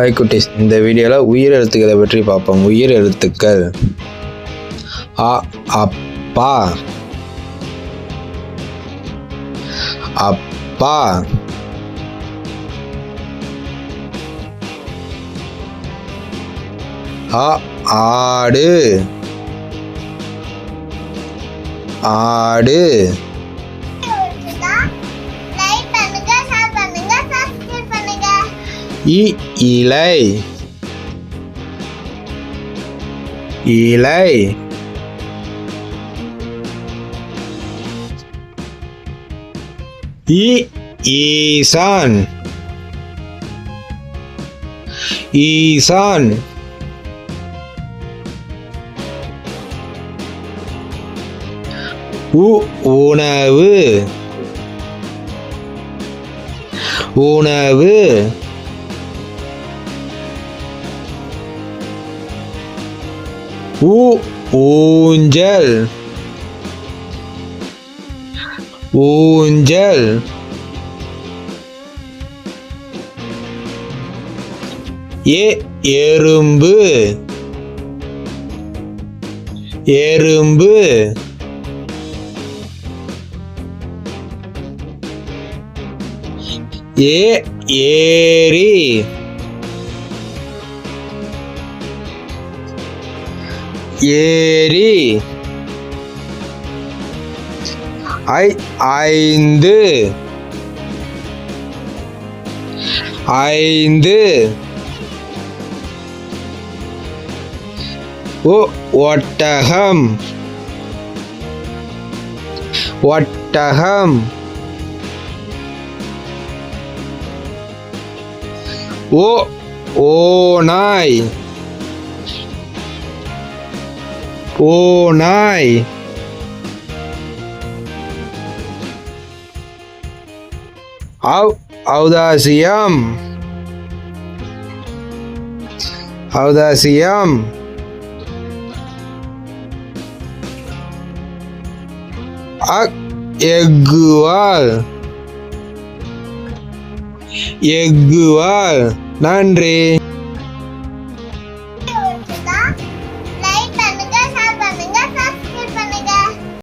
Hi குட்டீஸ், இந்த வீடியோவில் உயிர் எழுத்துக்களை பற்றி பார்ப்போம். உயிர் எழுத்துக்கள்: அ அப்பா, அப்பா. அ ஆடு, ஆடு. இலை, இலை. ஈசான், ஈசான். உணவு, உணவு. ஊஞ்சல், ஊஞ்சல். எறும்பு, எறும்பு. ஏரி, ஏரி. ஐந்து, ஐந்து. ஒட்டகம், ஒட்டகம். ஓநாய், ஓநாய். ஔதாசியம், ஔதாசியம். எக்குவால், எக்குவால். நன்றி.